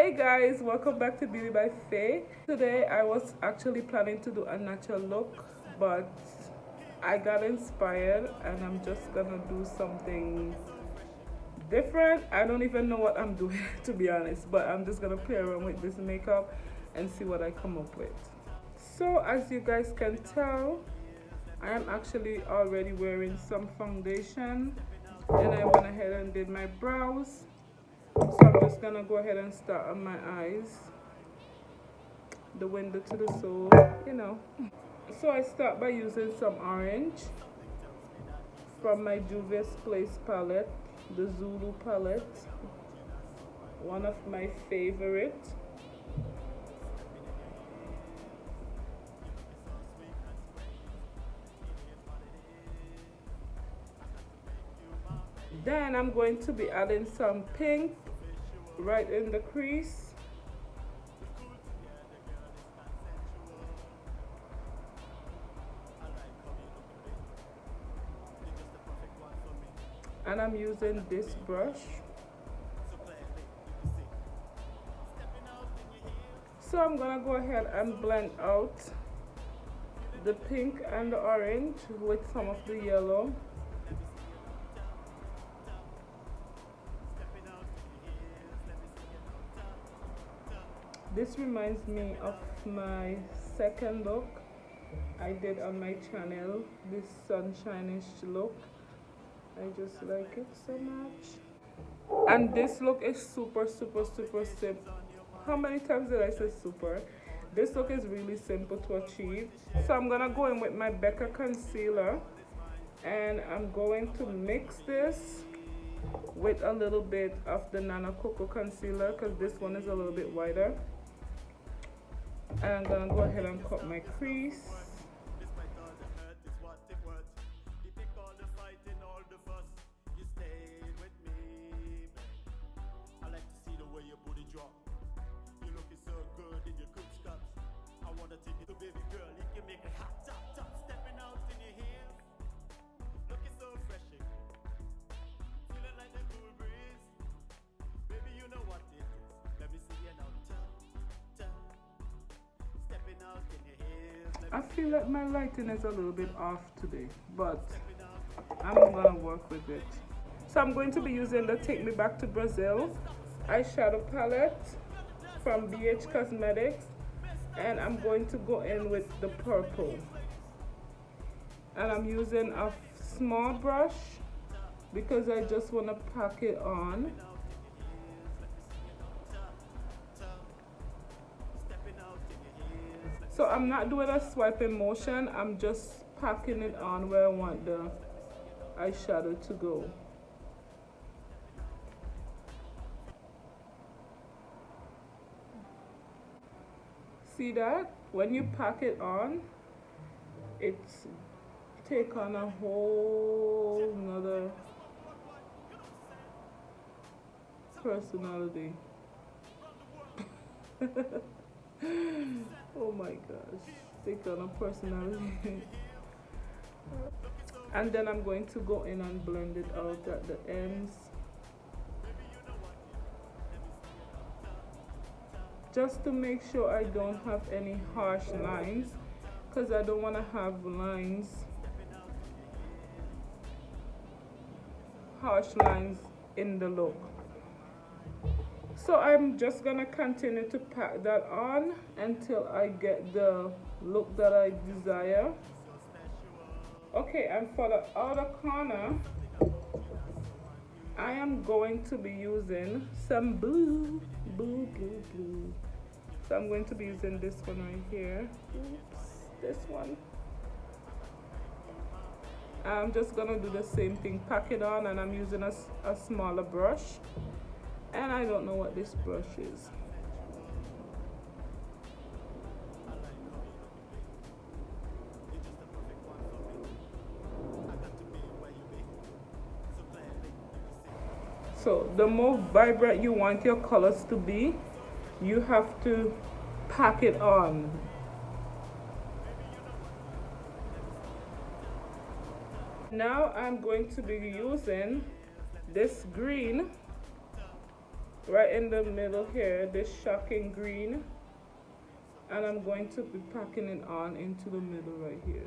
Hey guys, welcome back to Beauty by Faye. Today I was actually planning to do a natural look, but I got inspired and I'm just gonna do something different. I don't even know what I'm doing to be honest, but I'm just gonna play around with this makeup and see what I come up with. So as you guys can tell, I am actually already wearing some foundation and I went ahead and did my brows. So I'm just gonna go ahead and start on my eyes, the window to the soul, you know. So I start by using some orange from my Juvia's Place palette, the Zulu palette, one of my favorite. Then I'm going to be adding some pink right in the crease. And I'm using this brush. So I'm gonna go ahead and blend out the pink and the orange with some of the yellow. This reminds me of my second look I did on my channel, this sunshine-ish look. I just like it so much. And this look is super simple. How many times did I say super? This look is really simple to achieve. So I'm gonna go in with my Becca concealer and I'm going to mix this with a little bit of the Nana Coco concealer because this one is a little bit wider. And I'm gonna go ahead and cut my crease. I feel like my lighting is a little bit off today, but I'm gonna work with it. So I'm going to be using the Take Me Back to Brazil eyeshadow palette from BH Cosmetics, and I'm going to go in with the purple. And I'm using a small brush because I just want to pack it on. So I'm not doing a swiping motion, I'm just packing it on where I want the eyeshadow to go. See that? When you pack it on, it's take on a whole nother personality. Oh my gosh, take on a personality. And then I'm going to go in and blend it out at the ends, just to make sure I don't have any harsh lines, because I don't want to have harsh lines in the look. So I'm just gonna continue to pack that on until I get the look that I desire. Okay, and for the outer corner, I am going to be using some blue. So I'm going to be using this one right here. Oops, this one. I'm just gonna do the same thing, pack it on, and I'm using a smaller brush. And I don't know what this brush is. So the more vibrant you want your colors to be, you have to pack it on. Now I'm going to be using this green right in the middle here, this shocking green, and I'm going to be packing it on into the middle right here.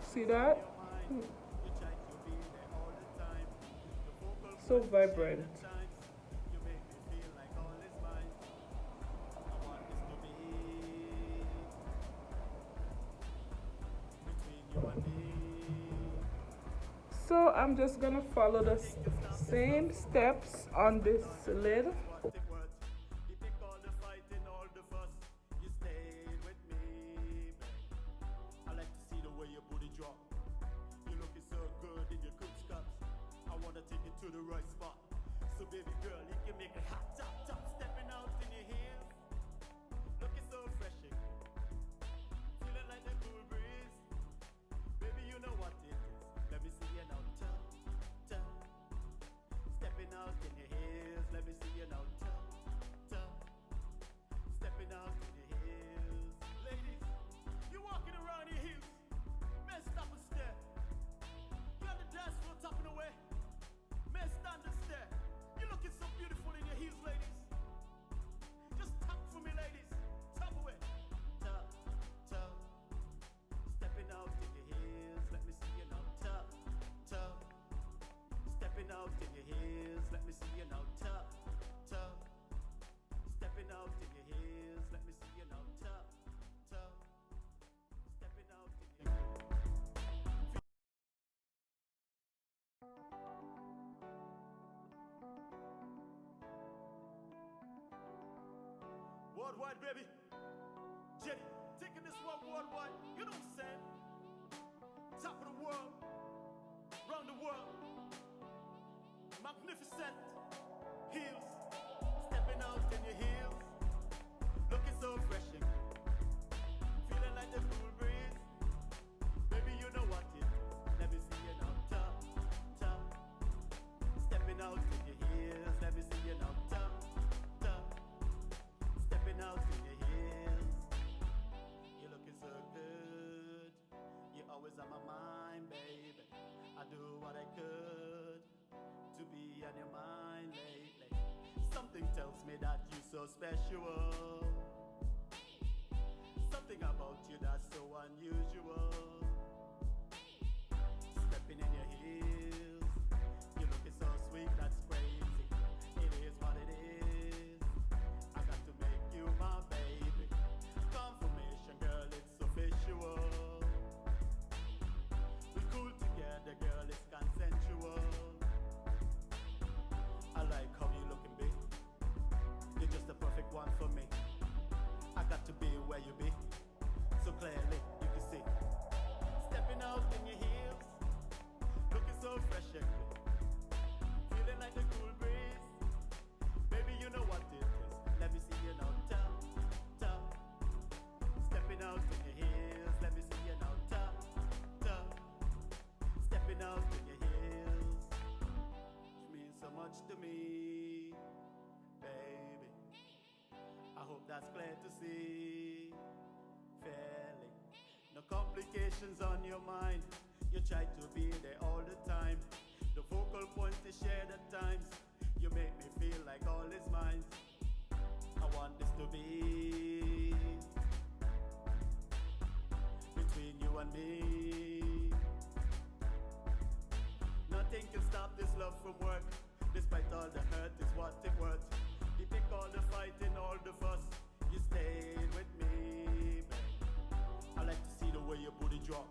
See that? So vibrant. So I'm just gonna follow the same steps on this lid. To the right spot. So baby girl, you can make it hot, top, top, stepping out in your heels, looking so fresh, feeling like the cool breeze. Baby, you know what it is. Let me see you now, top, top, stepping out in your heels. Let me see you now, top, top, stepping out in your heels. Ladies, you walking around your heels, man, stop and stare. You on the dance floor tapping away. Man, stand and stare. You're looking so beautiful in your heels, ladies. Just tap for me, ladies. Tap away. Tap, tap. Stepping out in your heels. Let me see you now. Tap, tap. Stepping out in your heels. Let me see you now. Tap, tap. Stepping out in your heels. Let me see you now. Tap, tap. Stepping out in your heels. Worldwide, baby. Jenny, taking this one worldwide. You know what I'm saying? Top of the world. Round the world. Magnificent. Heels. Stepping out in your heels. Looking so fresh and feeling like the cool breeze. Baby, you know what it is. Let me see you now. Top, top. Stepping out in your heels. Let me see you now. Top, top. Stepping out in your heels. You're looking so good. You're always on my mind, baby. I do what I could to be on your mind lately. Something tells me that you're so special. Something about you that's so unusual. Stepping in your heels. You're looking so sweet, that's crazy. It is what it is. I got to make you my baby. Confirmation, girl, it's official. We cool together, girl, it's consensual. I like how you looking, babe. You're just the perfect one for me. I got to be where you be. So clearly, you can see. Stepping out in your heels. Looking so fresh and clean. Feeling like the cool breeze. Baby, you know what it is. Let me see you now, top, top. Stepping out in your heels. Let me see you now, top, top. Stepping out in your heels. You mean so much to me, baby. I hope that's clear to see. Fairly, no complications on your mind. You try to be there all the time. The focal point is shared at times. You make me feel like all is mine. I want this to be between you and me. Nothing can stop this love from work. Despite all the hurt is what it worth. You pick all the fighting, all the fuss. You stay with me, babe. I like to see the way your booty drop.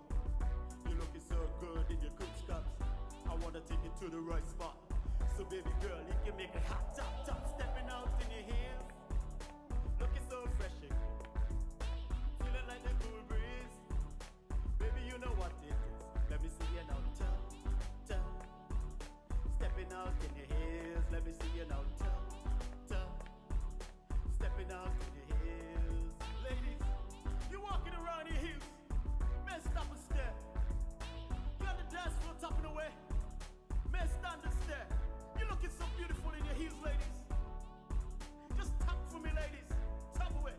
You're looking so good in your good scuffs. I wanna take you to the right spot. So baby girl, you can make it hot, top, top. Stepping out in your heels. Looking so fresh and feeling like the cool breeze. Baby, you know what it is. Let me see you now, top, top. Stepping out in your heels. Let me see you now, top, top. Stepping out in your heels. Ladies, you walking around your heels. Man, stop and stare. You on the dance floor tapping away. Man, stand and stare. You're looking so beautiful in your heels, ladies. Just tap for me, ladies. Tap away.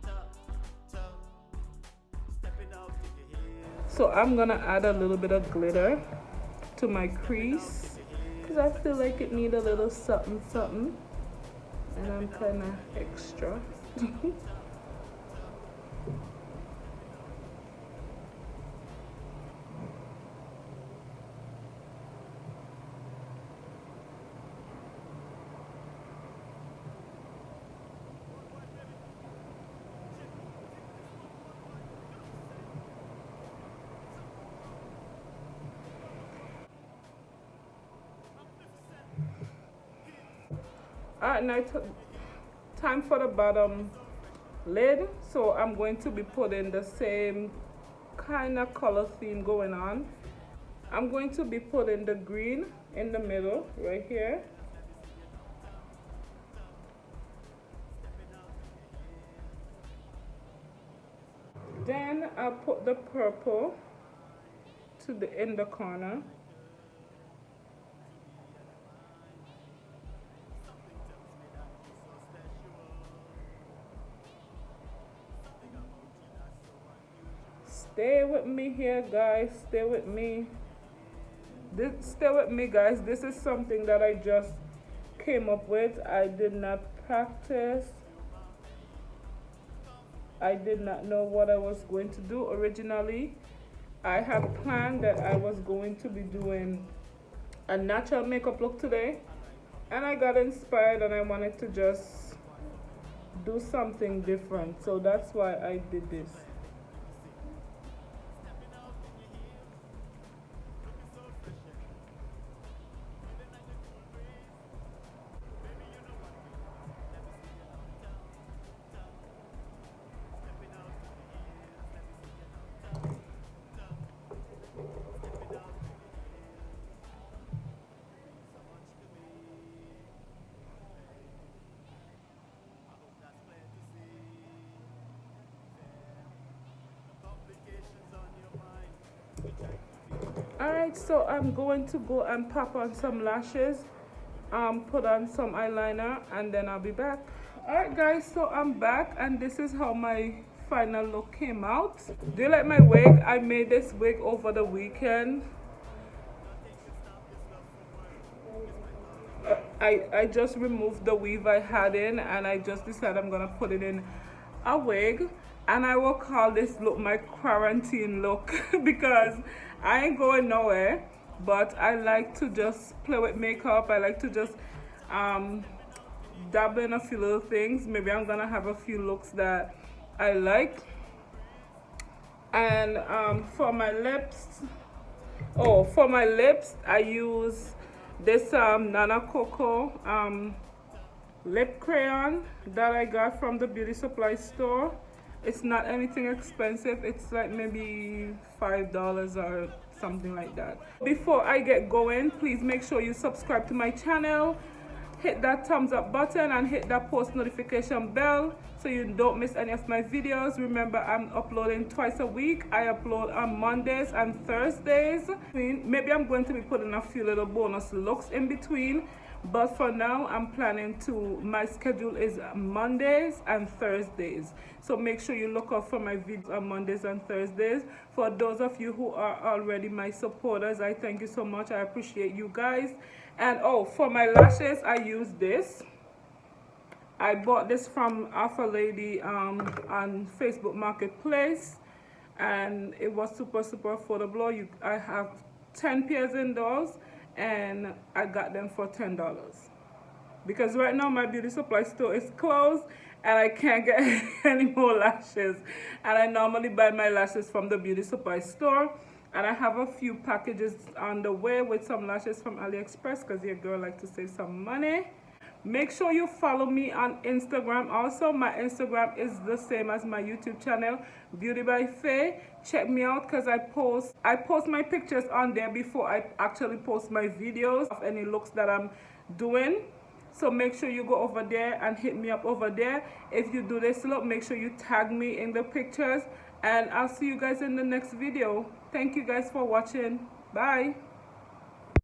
Tap, tap. Stepping out in your heels. So I'm gonna add a little bit of glitter to my crease because I feel like it need a little something something, and I'm kind of extra. Alright, now time for the bottom lid. So I'm going to be putting the same kind of color theme going on. I'm going to be putting the green in the middle right here. Then I'll put the purple in the corner. Stay with me here, guys. Stay with me. Stay with me, guys. This is something that I just came up with. I did not practice. I did not know what I was going to do originally. I had planned that I was going to be doing a natural makeup look today, and I got inspired and I wanted to just do something different. So that's why I did this. Alright, so I'm going to go and pop on some lashes, put on some eyeliner, and then I'll be back. Alright guys, so I'm back and this is how my final look came out. Do you like my wig? I made this wig over the weekend. I just removed the weave I had in and I just decided I'm gonna put it in a wig, and I will call this look my quarantine look because I ain't going nowhere, but I like to just play with makeup. I like to just dabble in a few little things. Maybe I'm gonna have a few looks that I like. And for my lips, I use this Nana Coco lip crayon that I got from the beauty supply store. It's not anything expensive. It's like maybe $5 or something like that. Before I get going, please make sure you subscribe to my channel, hit that thumbs up button and hit that post notification bell so you don't miss any of my videos. Remember, I'm uploading twice a week. I upload on Mondays and Thursdays. Maybe I'm going to be putting a few little bonus looks in between, but for now my schedule is Mondays and Thursdays, so make sure you look out for my videos on Mondays and Thursdays. For those of you who are already my supporters, I thank you so much. I appreciate you guys. And for my lashes, I use this. I bought this from Alpha Lady on Facebook Marketplace, and it was super affordable. I have 10 pairs indoors and I got them for $10 because right now my beauty supply store is closed and I can't get any more lashes, and I normally buy my lashes from the beauty supply store, and I have a few packages on the way with some lashes from AliExpress because your girl likes to save some money. Make sure you follow me on Instagram also. My Instagram is the same as my YouTube channel, Beauty by Faye. Check me out because I post my pictures on there before I actually post my videos of any looks that I'm doing. So make sure you go over there and hit me up over there. If you do this look, make sure you tag me in the pictures, and I'll see you guys in the next video. Thank you guys for watching. Bye.